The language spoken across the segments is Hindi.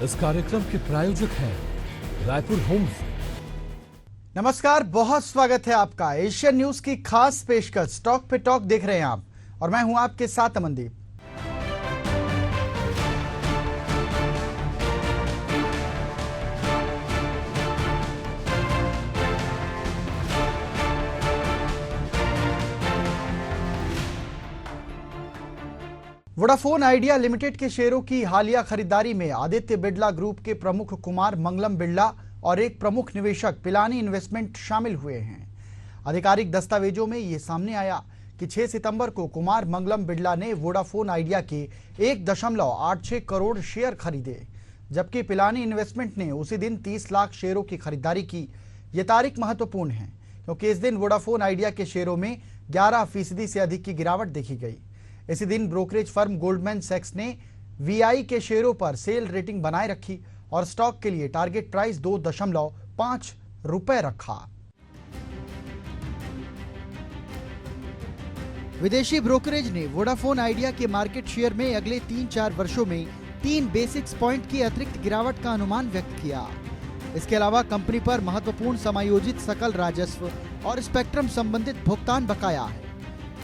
इस कार्यक्रम के प्रायोजक हैं रायपुर होम्स। नमस्कार, बहुत स्वागत है आपका एशियन न्यूज की खास पेशकश टॉक पे टॉक देख रहे हैं आप और मैं हूं आपके साथ अमनदीप। वोडाफोन आइडिया लिमिटेड के शेयरों की हालिया खरीदारी में आदित्य बिड़ला ग्रुप के प्रमुख कुमार मंगलम बिड़ला और एक प्रमुख निवेशक पिलानी इन्वेस्टमेंट शामिल हुए हैं। आधिकारिक दस्तावेजों में यह सामने आया कि 6 सितंबर को कुमार मंगलम बिड़ला ने वोडाफोन आइडिया के 1.86 करोड़ शेयर खरीदे, जबकि पिलानी इन्वेस्टमेंट ने उसी दिन 30 लाख शेयरों की खरीदारी की। ये तारीख महत्वपूर्ण है क्योंकि इस दिन वोडाफोन आइडिया के शेयरों में 11% से अधिक की गिरावट देखी गई। इसी दिन ब्रोकरेज फर्म गोल्डमैन सैक्स ने वीआई के शेयरों पर सेल रेटिंग बनाए रखी और स्टॉक के लिए टारगेट प्राइस 2.5 रुपए रखा। विदेशी ब्रोकरेज ने वोडाफोन आइडिया के मार्केट शेयर में अगले 3-4 वर्षों में 3 बेसिक्स पॉइंट की अतिरिक्त गिरावट का अनुमान व्यक्त किया। इसके अलावा कंपनी पर महत्वपूर्ण समायोजित सकल राजस्व और स्पेक्ट्रम संबंधित भुगतान बकाया है,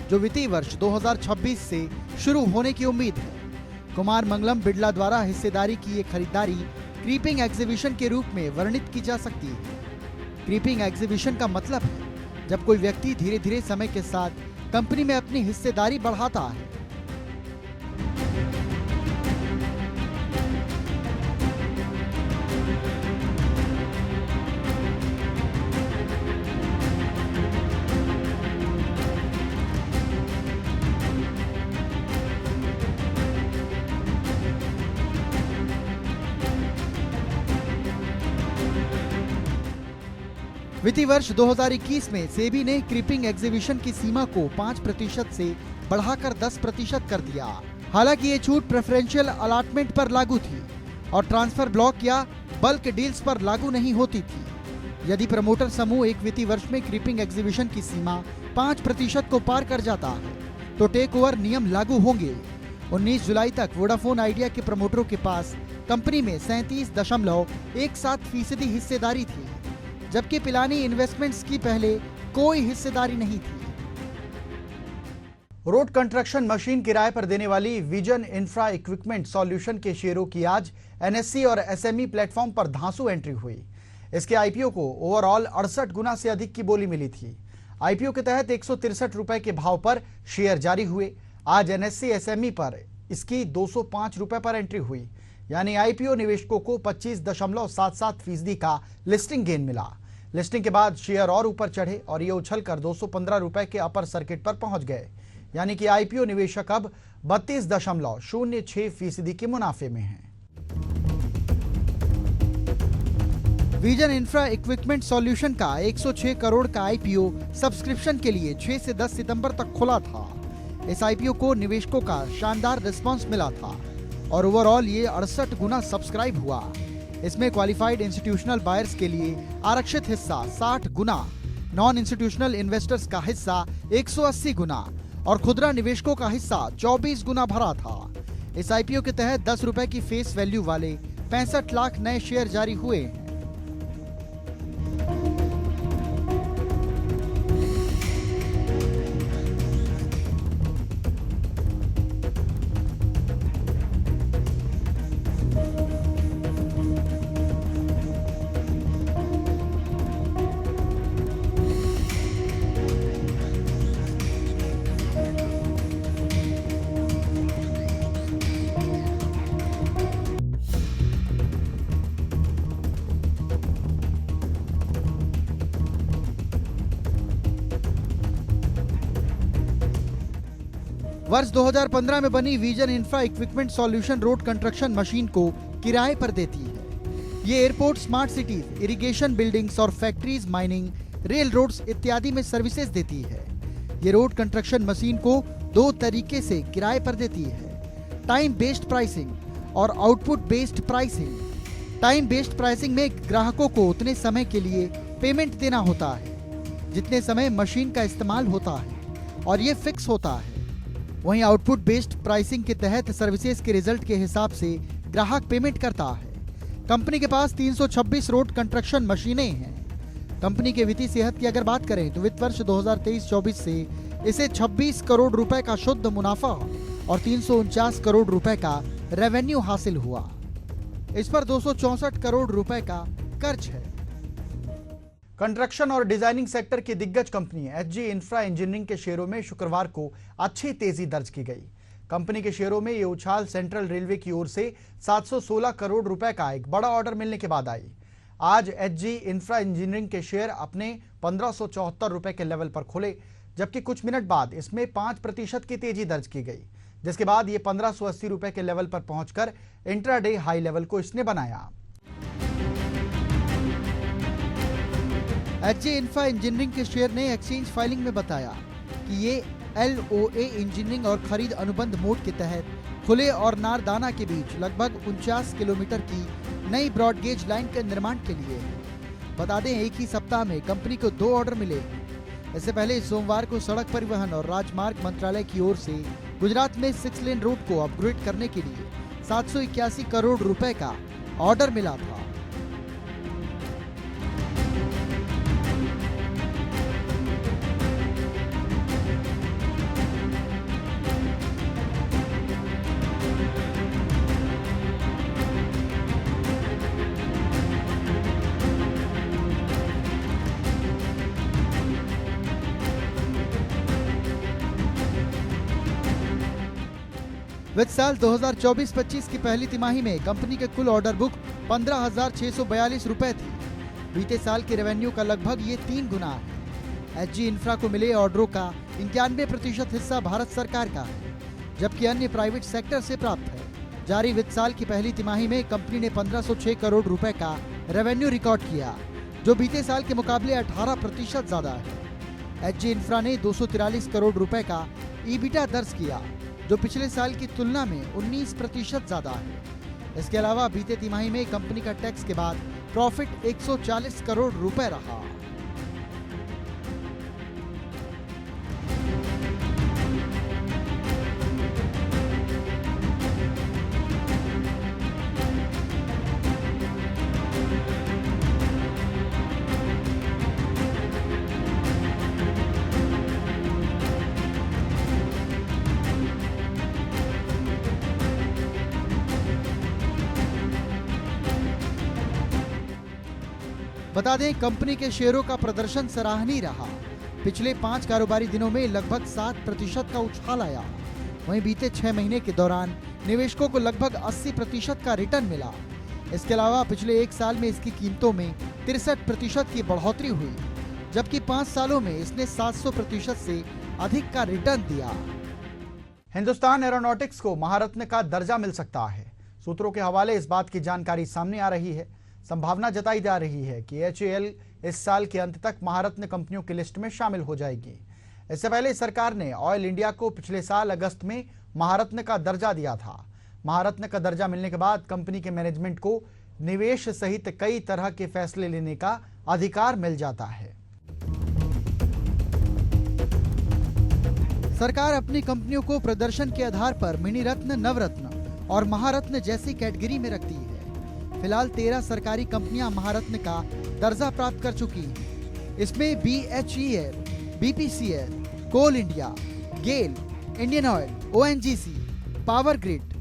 जो वित्तीय वर्ष 2026 से शुरू होने की उम्मीद है। कुमार मंगलम बिड़ला द्वारा हिस्सेदारी की ये खरीदारी क्रीपिंग एग्जीबिशन के रूप में वर्णित की जा सकती है। क्रीपिंग एग्जीबिशन का मतलब है जब कोई व्यक्ति धीरे धीरे समय के साथ कंपनी में अपनी हिस्सेदारी बढ़ाता है। वित्तीय वर्ष 2021 में सेबी ने क्रीपिंग एग्जीबिशन की सीमा को 5% से बढ़ाकर 10% कर दिया। हालांकि ये छूट प्रेफरेंशियल अलॉटमेंट पर लागू थी और ट्रांसफर ब्लॉक या बल्क डील्स पर लागू नहीं होती थी। यदि प्रमोटर समूह एक वित्तीय वर्ष में क्रीपिंग एग्जीबिशन की सीमा 5% को पार कर जाता है तो टेक ओवर नियम लागू होंगे। 19 जुलाई तक वोडाफोन आइडिया के प्रमोटरों के पास कंपनी में 37.17% हिस्सेदारी थी, जबकि पिलानी इन्वेस्टमेंट्स की पहले कोई हिस्सेदारी नहीं थी। रोड कंस्ट्रक्शन मशीन किराए पर देने वाली विजन इंफ्रा इक्विपमेंट सॉल्यूशन के शेयरों की आज एनएससी और एसएमई प्लेटफॉर्म पर धांसू एंट्री हुई। इसके आईपीओ को ओवरऑल 68 गुना से अधिक की बोली मिली थी। आईपीओ के तहत 163 रुपए के भाव पर शेयर जारी हुए। आज एनएससी एसएमई पर इसकी 205 रुपए पर एंट्री हुई, यानी आईपीओ निवेशकों को 25.77% का लिस्टिंग गेन मिला। लिस्टिंग के बाद शेयर और ऊपर चढ़े और ये उछलकर 215 रुपए के अपर सर्किट पर पहुंच गए, यानी कि आईपीओ निवेशक अब 32.06% के मुनाफे में हैं। विजन इंफ्रा इक्विपमेंट सॉल्यूशन का 106 करोड़ का आईपीओ सब्सक्रिप्शन के लिए 6 से 10 सितंबर तक खुला था। इस आईपीओ को निवेशकों का शानदार रिस्पांस मिला था और ओवरऑल ये 68 गुना सब्सक्राइब हुआ। इसमें क्वालिफाइड इंस्टीट्यूशनल बायर्स के लिए आरक्षित हिस्सा 60 गुना, नॉन इंस्टीट्यूशनल इन्वेस्टर्स का हिस्सा 180 गुना और खुदरा निवेशकों का हिस्सा 24 गुना भरा था। इस आईपीओ के तहत 10 रुपए की फेस वैल्यू वाले 65 लाख नए शेयर जारी हुए हैं। वर्ष 2015 में बनी vision infra equipment solution road construction machine को किराए पर देती है। ये airport, smart cities, irrigation buildings और फैक्ट्रीज, माइनिंग, रेल रोड्स इत्यादि में सर्विसेज देती है। ये रोड कंस्ट्रक्शन मशीन को 2 तरीके से किराए पर देती है, टाइम बेस्ड प्राइसिंग और output based pricing. Time based pricing में ग्राहकों को उतने समय के लिए पेमेंट देना होता है जितने समय मशीन का इस्तेमाल होता है और ये फिक्स होता है। वहीं आउटपुट बेस्ड प्राइसिंग के तहत सर्विसेज के रिजल्ट के हिसाब से ग्राहक पेमेंट करता है। कंपनी के पास 326 रोड कंस्ट्रक्शन मशीनें हैं। कंपनी के वित्तीय सेहत की अगर बात करें तो वित्त वर्ष 2023-24 से इसे 26 करोड़ रुपए का शुद्ध मुनाफा और 349 करोड़ रुपए का रेवेन्यू हासिल हुआ। इस पर 264 करोड़ रुपए का कर्ज है। कंस्ट्रक्शन और डिजाइनिंग सेक्टर की दिग्गज कंपनी एचजी इंफ्रा इंजीनियरिंग के शेयरों में शुक्रवार को अच्छी तेजी दर्ज की गई। कंपनी के शेयरों में ये उछाल सेंट्रल रेलवे की ओर से 716 करोड़ रुपए का एक बड़ा ऑर्डर मिलने के बाद आई। आज एचजी इंफ्रा इंजीनियरिंग के शेयर अपने 1574 रुपए के लेवल पर खुले, जबकि कुछ मिनट बाद इसमें 5% की तेजी दर्ज की गई, जिसके बाद ये 1580 रुपए के लेवल पर पहुंचकर इंट्राडे हाई लेवल को इसने बनाया। एचजे इंफ्रा इंजीनियरिंग के शेयर ने एक्सचेंज फाइलिंग में बताया कि ये एलओए इंजीनियरिंग और खरीद अनुबंध मोड के तहत खुले और नारदाना के बीच लगभग 49 किलोमीटर की नई ब्रॉडगेज लाइन के निर्माण के लिए है। बता दें, एक ही सप्ताह में कंपनी को 2 ऑर्डर मिले। इससे पहले सोमवार को सड़क परिवहन और राजमार्ग मंत्रालय की ओर से गुजरात में 6 लेन रोड को अपग्रेड करने के लिए 781 करोड़ रुपए का ऑर्डर मिला था। वित्त साल 2024-25 की पहली तिमाही में कंपनी के कुल ऑर्डर बुक 15,642 रुपए थी। बीते साल के रेवेन्यू का लगभग ये 3 गुना है। एचजी इंफ्रा को मिले ऑर्डरों का 91% हिस्सा भारत सरकार का है, जबकि अन्य प्राइवेट सेक्टर से प्राप्त है। जारी वित्त साल की पहली तिमाही में कंपनी ने 1506 करोड़ रुपए का रेवेन्यू रिकॉर्ड किया, जो बीते साल के मुकाबले 18% ज्यादा है। एचजी इंफ्रा ने 243 करोड़ रुपए का ईबिटा दर्ज किया, जो पिछले साल की तुलना में 19% ज्यादा है। इसके अलावा बीते तिमाही में कंपनी का टैक्स के बाद प्रॉफिट 140 करोड़ रुपए रहा। बता दें, कंपनी के शेयरों का प्रदर्शन सराहनीय रहा। पिछले 5 कारोबारी दिनों में लगभग 7% का उछाल आया। वहीं बीते 6 महीने के दौरान निवेशकों को लगभग 80% का रिटर्न मिला। इसके अलावा पिछले 1 साल में इसकी कीमतों में 63% की बढ़ोतरी हुई, जबकि 5 सालों में इसने 700% से अधिक का रिटर्न दिया। हिंदुस्तान एरोनॉटिक्स को महारत्न का दर्जा मिल सकता है। सूत्रों के हवाले इस बात की जानकारी सामने आ रही है। संभावना जताई जा रही है कि एचएएल इस साल के अंत तक महारत्न कंपनियों की लिस्ट में शामिल हो जाएगी। इससे पहले सरकार ने ऑयल इंडिया को पिछले साल अगस्त में महारत्न का दर्जा दिया था। महारत्न का दर्जा मिलने के बाद कंपनी के मैनेजमेंट को निवेश सहित कई तरह के फैसले लेने का अधिकार मिल जाता है। सरकार अपनी कंपनियों को प्रदर्शन के आधार पर मिनी रत्न, नवरत्न और महारत्न जैसी कैटेगरी में रखती है। फिलहाल 13 सरकारी कंपनियां महारत्न का दर्जा प्राप्त कर चुकी हैं। इसमें BHEL, BPCL, coal India, GAIL, Indian oil, ONGC, power grid,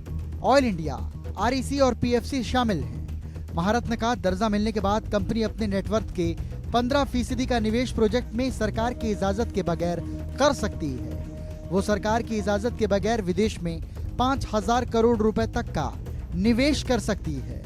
oil India, REC और PFC शामिल हैं। महारत्न का दर्जा मिलने के बाद कंपनी अपने नेटवर्थ के 15% का निवेश प्रोजेक्ट में सरकार की इजाजत के बगैर कर सकती है। वो सरकार की इजाजत के बगैर विदेश में 5,000 करोड़ रुपए तक का निवेश कर सकती है।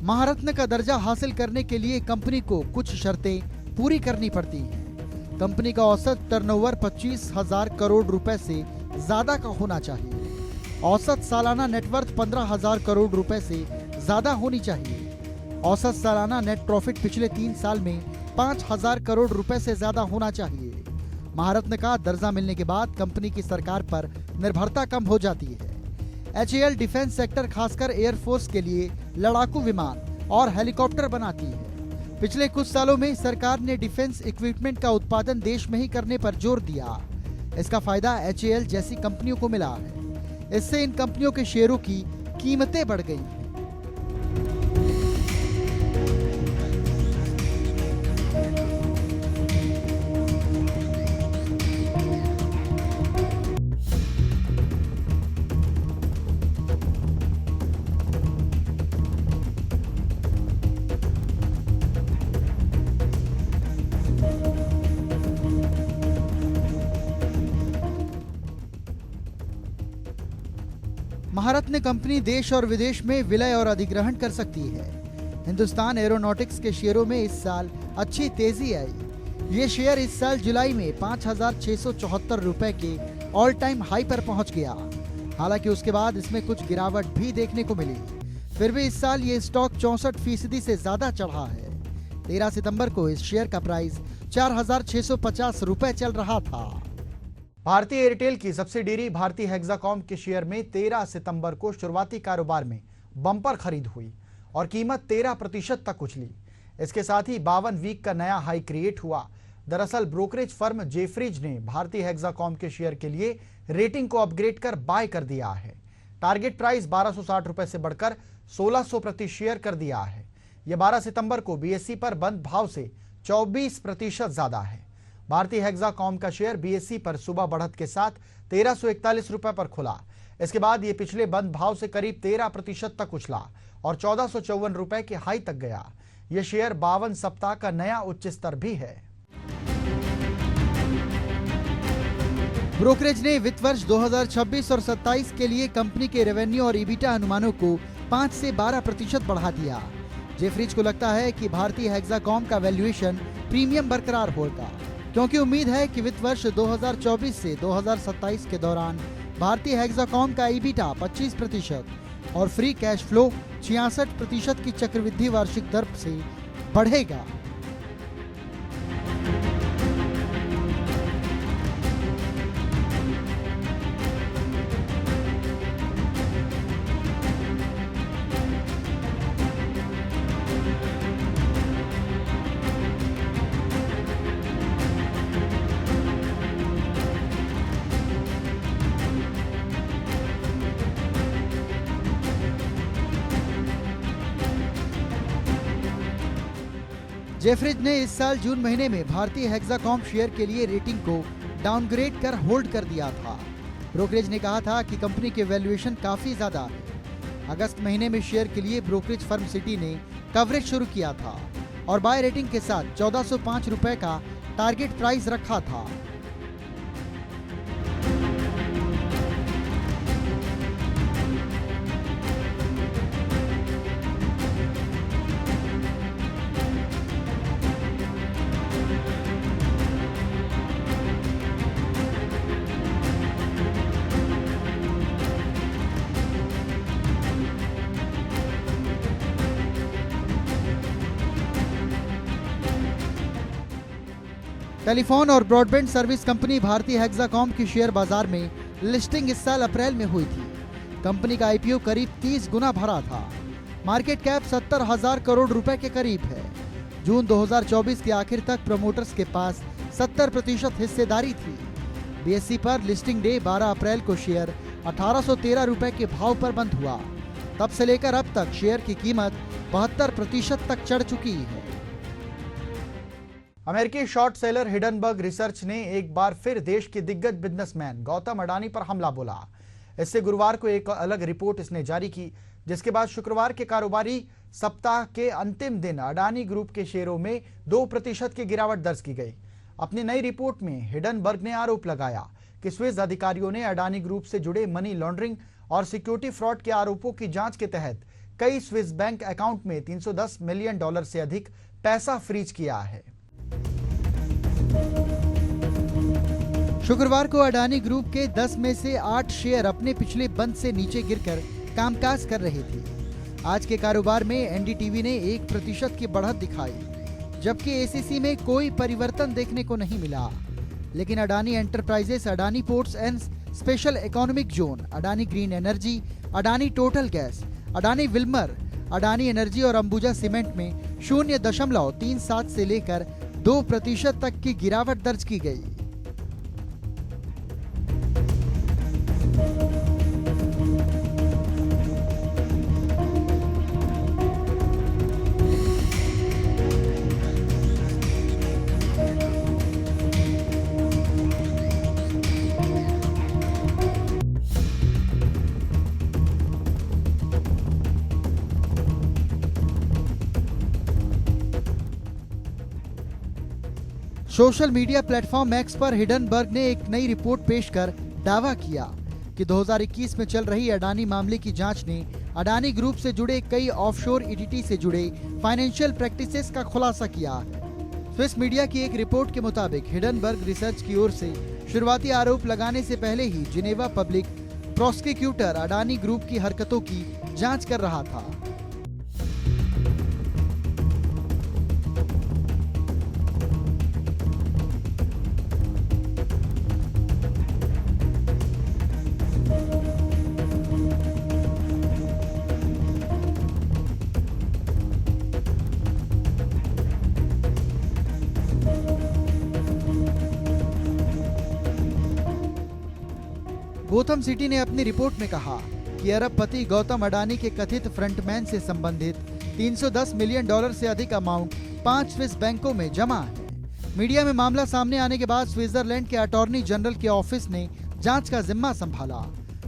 महारत्न का दर्जा हासिल करने के लिए कंपनी को कुछ शर्तें पूरी करनी पड़ती हैं। कंपनी का औसत टर्नओवर 25,000 करोड़ रुपए से ज्यादा का होना चाहिए। औसत सालाना नेटवर्थ 15,000 करोड़ रुपए से ज्यादा होनी चाहिए। औसत सालाना नेट प्रॉफिट पिछले 3 साल में 5,000 करोड़ रुपए से ज्यादा होना चाहिए। महारत्न का दर्जा मिलने के बाद कंपनी की सरकार पर निर्भरता कम हो जाती है। HAL डिफेंस सेक्टर खासकर एयरफोर्स के लिए लड़ाकू विमान और हेलीकॉप्टर बनाती है। पिछले कुछ सालों में सरकार ने डिफेंस इक्विपमेंट का उत्पादन देश में ही करने पर जोर दिया। इसका फायदा HAL जैसी कंपनियों को मिला है। इससे इन कंपनियों के शेयरों की कीमतें बढ़ गई हैं। महारत्न कंपनी देश और विदेश में विलय और अधिग्रहण कर सकती है। हिंदुस्तान एरोनॉटिक्स के शेयरों में इस साल अच्छी तेजी आई। ये शेयर इस साल जुलाई में 5,674 रुपए के ऑल टाइम हाई पर पहुंच गया। हालांकि उसके बाद इसमें कुछ गिरावट भी देखने को मिली। फिर भी इस साल ये स्टॉक 64% से ज्यादा चढ़ा है। 13 सितंबर को इस शेयर का प्राइस 4,650 रुपए चल रहा था। भारतीय एयरटेल की सब्सिडियरी भारतीय हेक्साकॉम के शेयर में 13 सितंबर को शुरुआती कारोबार में बम्पर खरीद हुई और कीमत 13% तक उछली। इसके साथ ही 52 वीक का नया हाई क्रिएट हुआ। दरअसल ब्रोकरेज फर्म जेफरीज ने भारतीय हेक्साकॉम के शेयर के लिए रेटिंग को अपग्रेड कर बाय कर दिया है। टारगेट प्राइस 1260 रुपए से बढ़कर 1600 प्रति शेयर कर दिया है। यह 12 सितंबर को BSE पर बंद भाव से 24% ज्यादा है। भारतीय हेक्साकॉम का शेयर BSE पर सुबह बढ़त के साथ 1341 रुपए पर खुला। इसके बाद ये पिछले बंद भाव से करीब 13% तक उछला और 1454 रुपए के हाई तक गया। यह शेयर 52 सप्ताह का नया उच्च स्तर भी है। ब्रोकरेज ने वित्त वर्ष 2026 और 27 के लिए कंपनी के रेवेन्यू और ईबिटा अनुमानों को 5 से 12% बढ़ा दिया। जेफरीज को लगता है कि भारतीय हेक्साकॉम का वैल्यूएशन प्रीमियम बरकरार होगा, क्योंकि उम्मीद है कि वित्त वर्ष 2024 से 2027 के दौरान भारतीय हेक्साकॉम का ईबिटा 25% और फ्री कैश फ्लो 66% की चक्रवृद्धि वार्षिक दर से बढ़ेगा। जेफरीज ने इस साल जून महीने में भारतीय हेक्साकॉम शेयर के लिए रेटिंग को डाउनग्रेड कर होल्ड कर दिया था। ब्रोकरेज ने कहा था कि कंपनी के वैल्यूएशन काफी ज्यादा है। अगस्त महीने में शेयर के लिए ब्रोकरेज फर्म सिटी ने कवरेज शुरू किया था और बाय रेटिंग के साथ 1405 रुपए का टारगेट प्राइस रखा था। टेलीफोन और ब्रॉडबैंड सर्विस कंपनी भारतीय हेक्साकॉम की शेयर बाजार में लिस्टिंग इस साल अप्रैल में हुई थी। कंपनी का IPO करीब 30 गुना भरा था। मार्केट कैप 70,000 करोड़ रुपए के करीब है। जून 2024 के आखिर तक प्रमोटर्स के पास 70% हिस्सेदारी थी। BSE पर लिस्टिंग डे 12 अप्रैल को शेयर 1813 रुपए के भाव पर बंद हुआ। तब से लेकर अब तक शेयर की कीमत 72% तक चढ़ चुकी है। अमेरिकी शॉर्ट सेलर हिडनबर्ग रिसर्च ने एक बार फिर देश के दिग्गज बिजनेसमैन गौतम अडानी पर हमला बोला। इससे गुरुवार को एक अलग रिपोर्ट इसने जारी की, जिसके बाद शुक्रवार के कारोबारी सप्ताह के अंतिम दिन अडानी ग्रुप के शेयरों में 2% की गिरावट दर्ज की गई। अपनी नई रिपोर्ट में हिडनबर्ग ने आरोप लगाया कि स्विस अधिकारियों ने अडानी ग्रुप से जुड़े मनी लॉन्ड्रिंग और सिक्योरिटी फ्रॉड के आरोपों की जांच के तहत कई स्विस बैंक अकाउंट में $310 मिलियन से अधिक पैसा फ्रीज किया है। शुक्रवार को अडानी ग्रुप के 10 में से 8 शेयर अपने पिछले बंद से नीचे गिरकर कामकाज कर रहे थे। आज के कारोबार में एनडीटीवी ने 1% की बढ़त दिखाई, जबकि एसीसी में कोई परिवर्तन देखने को नहीं मिला। लेकिन Adani enterprises, Adani ports and special economic zone, Adani green energy, Adani total gas, Adani Wilmer, Adani energy और अंबुजा सीमेंट में 0.37 से लेकर 2% तक की गिरावट दर्ज की गई। सोशल मीडिया प्लेटफॉर्म एक्स पर हिडनबर्ग ने एक नई रिपोर्ट पेश कर दावा किया कि 2021 में चल रही अडानी मामले की जांच ने अडानी ग्रुप से जुड़े कई ऑफशोर ईडीटी से जुड़े फाइनेंशियल प्रैक्टिसेस का खुलासा किया है। स्विस मीडिया की एक रिपोर्ट के मुताबिक हिडनबर्ग रिसर्च की ओर से शुरुआती आरोप लगाने से पहले ही Geneva public prosecutor Adani group की हरकतों की जांच कर रहा था। गोथम सिटी ने अपनी रिपोर्ट में कहा कि अरबपति गौतम अडानी के कथित फ्रंटमैन से संबंधित $310 मिलियन से अधिक अमाउंट 5 स्विस बैंकों में जमा है। मीडिया में मामला सामने आने के बाद स्विट्जरलैंड के अटॉर्नी जनरल के ऑफिस ने जांच का जिम्मा संभाला।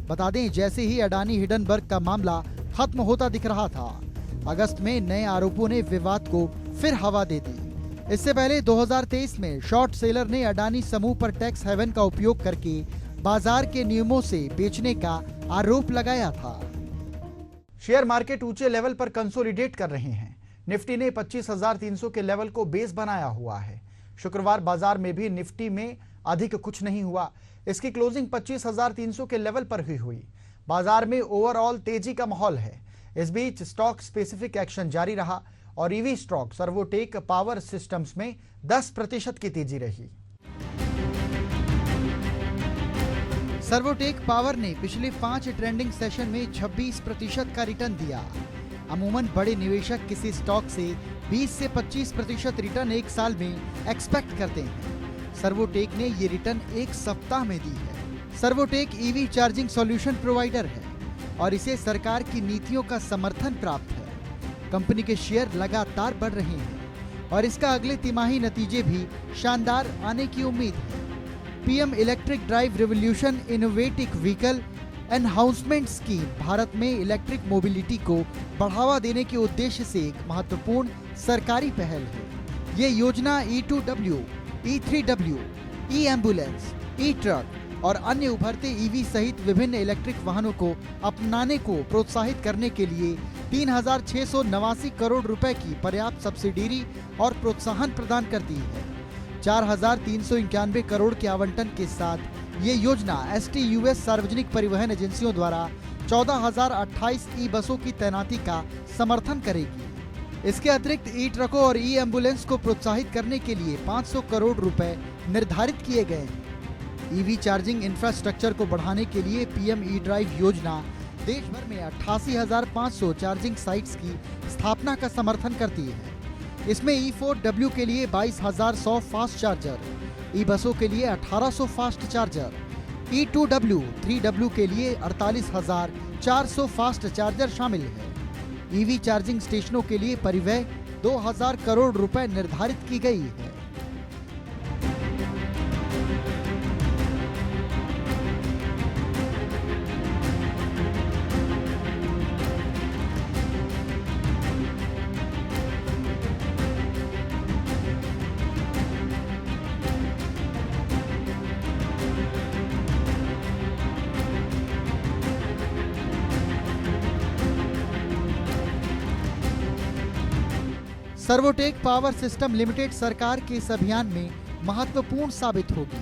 बता दें, जैसे ही अडानी हिडनबर्ग का मामला खत्म होता दिख रहा था, अगस्त में नए आरोपों ने विवाद को फिर हवा दे दी। इससे पहले 2023 में शॉर्ट सेलर ने अडानी समूह पर टैक्स हेवन का उपयोग करके बाजार के नियमों से बेचने का आरोप लगाया था। शेयर मार्केट ऊंचे लेवल पर कंसोलिडेट कर रहे हैं। निफ्टी ने 25,300 के लेवल को बेस बनाया हुआ है। शुक्रवार बाजार में भी निफ्टी में अधिक कुछ नहीं हुआ। इसकी क्लोजिंग 25,300 के लेवल पर ही हुई। बाजार में ओवरऑल तेजी का माहौल है। इस बीच स्टॉक स्पेसिफिक एक्शन जारी रहा और EV stock Servotech power systems में 10% की तेजी रही। सर्वोटेक पावर ने पिछले 5 ट्रेंडिंग सेशन में 26% का रिटर्न दिया। अमूमन बड़े निवेशक किसी स्टॉक से 20 से 25% रिटर्न एक साल में एक्सपेक्ट करते हैं। सर्वोटेक ने ये रिटर्न एक सप्ताह में दी है। Servotech EV charging solution provider है और इसे सरकार की नीतियों का समर्थन प्राप्त है। कंपनी के शेयर लगातार बढ़ रहे हैं और इसका अगले तिमाही नतीजे भी शानदार आने की उम्मीद है। PM electric drive revolution innovative vehicle enhancement scheme Bharat में इलेक्ट्रिक मोबिलिटी को बढ़ावा देने के उद्देश्य से एक महत्वपूर्ण सरकारी पहल है। ये योजना E2W, E3W, ई एम्बुलेंस, ई ट्रक और अन्य उभरते ईवी सहित विभिन्न इलेक्ट्रिक वाहनों को अपनाने को प्रोत्साहित करने के लिए 3,689 करोड़ रुपए की पर्याप्त सब्सिडी और प्रोत्साहन प्रदान करती है। 4,391 करोड़ के आवंटन के साथ ये योजना STUS सार्वजनिक परिवहन एजेंसियों द्वारा 14,028 ई बसों की तैनाती का समर्थन करेगी। इसके अतिरिक्त ई ट्रकों और ई एम्बुलेंस को प्रोत्साहित करने के लिए 500 करोड़ रुपए निर्धारित किए गए हैं। ईवी चार्जिंग इंफ्रास्ट्रक्चर को बढ़ाने के लिए पीएम ई ड्राइव योजना देश भर में 88,500 चार्जिंग साइट्स की स्थापना का समर्थन करती है। इसमें E4W के लिए 22,100 फास्ट चार्जर, ई बसों के लिए 1,800 फास्ट चार्जर, E2W, 3W के लिए 48,400 फास्ट चार्जर शामिल है। ईवी चार्जिंग स्टेशनों के लिए परिव्यय 2,000 करोड़ रुपए निर्धारित की गई है। सर्वोटेक पावर सिस्टम लिमिटेड सरकार के इस अभियान में महत्वपूर्ण साबित होगी।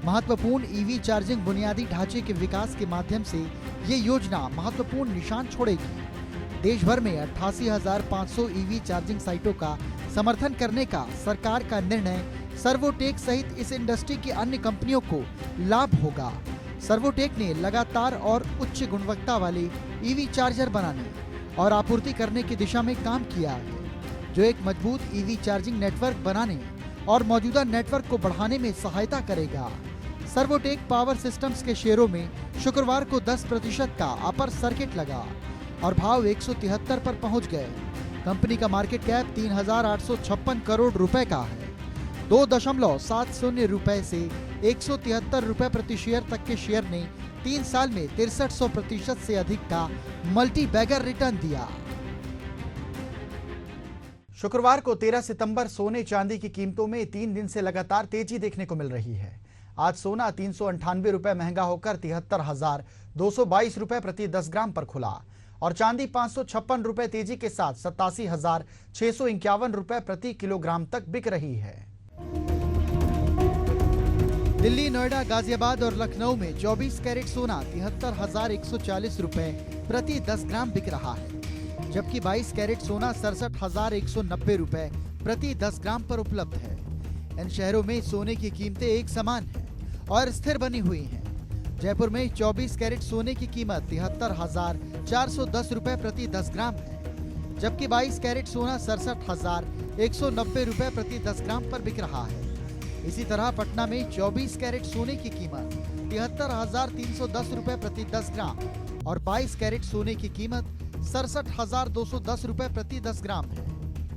महत्वपूर्ण ईवी चार्जिंग बुनियादी ढांचे के विकास के माध्यम से ये योजना महत्वपूर्ण निशान छोड़ेगी। देश भर में 88,500 ईवी चार्जिंग साइटों का समर्थन करने का सरकार का निर्णय सर्वोटेक सहित इस इंडस्ट्री की अन्य कंपनियों को लाभ होगा। सर्वोटेक ने लगातार और उच्च गुणवत्ता वाले ईवी चार्जर बनाने और आपूर्ति करने की दिशा में काम किया है, जो एक मजबूत ईवी चार्जिंग नेटवर्क बनाने और मौजूदा नेटवर्क को बढ़ाने में सहायता करेगा। सर्वोटेक पावर सिस्टम्स के शेयरों में शुक्रवार को 10% का अपर सर्किट लगा और भाव 173 पर पहुंच गए। कंपनी का मार्केट कैप 3,856 करोड़ रुपए का है। 2.70 रुपए से 173 रुपए प्रति शेयर तक के शेयर ने 3 साल में 6300% से अधिक का मल्टी बैगर रिटर्न दिया। शुक्रवार को 13 सितंबर सोने चांदी की कीमतों में 3 दिन से लगातार तेजी देखने को मिल रही है। आज सोना 398 रुपए महंगा होकर 73,222 रुपए प्रति 10 ग्राम पर खुला और चांदी 556 रुपए तेजी के साथ 87,651 रुपए प्रति किलोग्राम तक बिक रही है। दिल्ली, नोएडा, गाजियाबाद और लखनऊ में 24 कैरेट सोना 73,140 रुपए प्रति 10 ग्राम बिक रहा है, जबकि 22 कैरेट सोना 67,190 रुपए प्रति 10 ग्राम पर उपलब्ध है। इन शहरों में सोने की कीमतें एक समान हैं और स्थिर बनी हुई हैं। जयपुर में 24 कैरेट सोने की कीमत 73,410 रुपए प्रति 10 ग्राम है, जबकि 22 कैरेट सोना 67,190 रुपए प्रति 10 ग्राम पर बिक रहा है। इसी तरह पटना में 24 कैरेट सोने की कीमत 73,310 रुपए प्रति 10 ग्राम और 22 कैरेट सोने की कीमत 67,210 रुपए प्रति 10 ग्राम है।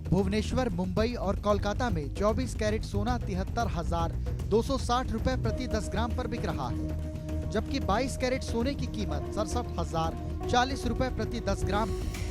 भुवनेश्वर, मुंबई और कोलकाता में 24 कैरेट सोना 73,260 रुपए प्रति 10 ग्राम पर बिक रहा है, जबकि 22 कैरेट सोने की कीमत 67,040 रुपए प्रति 10 ग्राम है।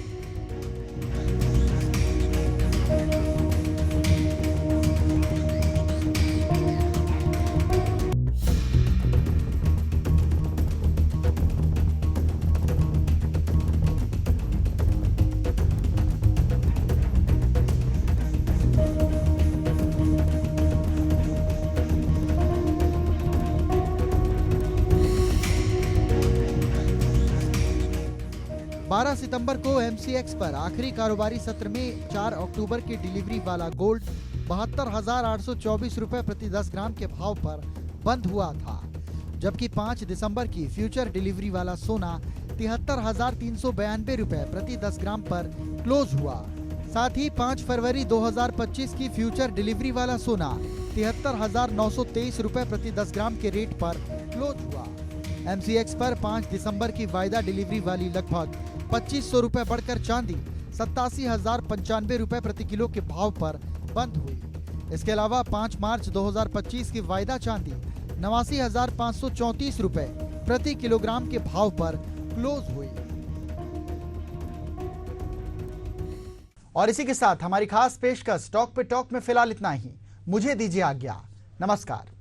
बारह सितंबर को MCX पर आखिरी कारोबारी सत्र में 4 अक्टूबर की डिलीवरी वाला गोल्ड 72,824 रुपए प्रति 10 ग्राम के भाव पर बंद हुआ था, जबकि 5 दिसंबर की फ्यूचर डिलीवरी वाला सोना 73,392 रुपए प्रति 10 ग्राम पर क्लोज हुआ। साथ ही 5 फरवरी 2025 की फ्यूचर डिलीवरी वाला सोना 73,923 रुपए प्रति 10 ग्राम के रेट पर क्लोज हुआ। MCX पर 5 दिसंबर की वायदा डिलीवरी वाली लगभग 2,500 रुपए बढ़कर चांदी 87,095 रुपए प्रति किलो के भाव पर बंद हुई। इसके अलावा 5 मार्च 2025 की वायदा चांदी 89,534 रुपए प्रति किलोग्राम के भाव पर क्लोज हुई। और इसी के साथ हमारी खास पेशकश टॉक पे टॉक में फिलहाल इतना ही। मुझे दीजिए आज्ञा। नमस्कार।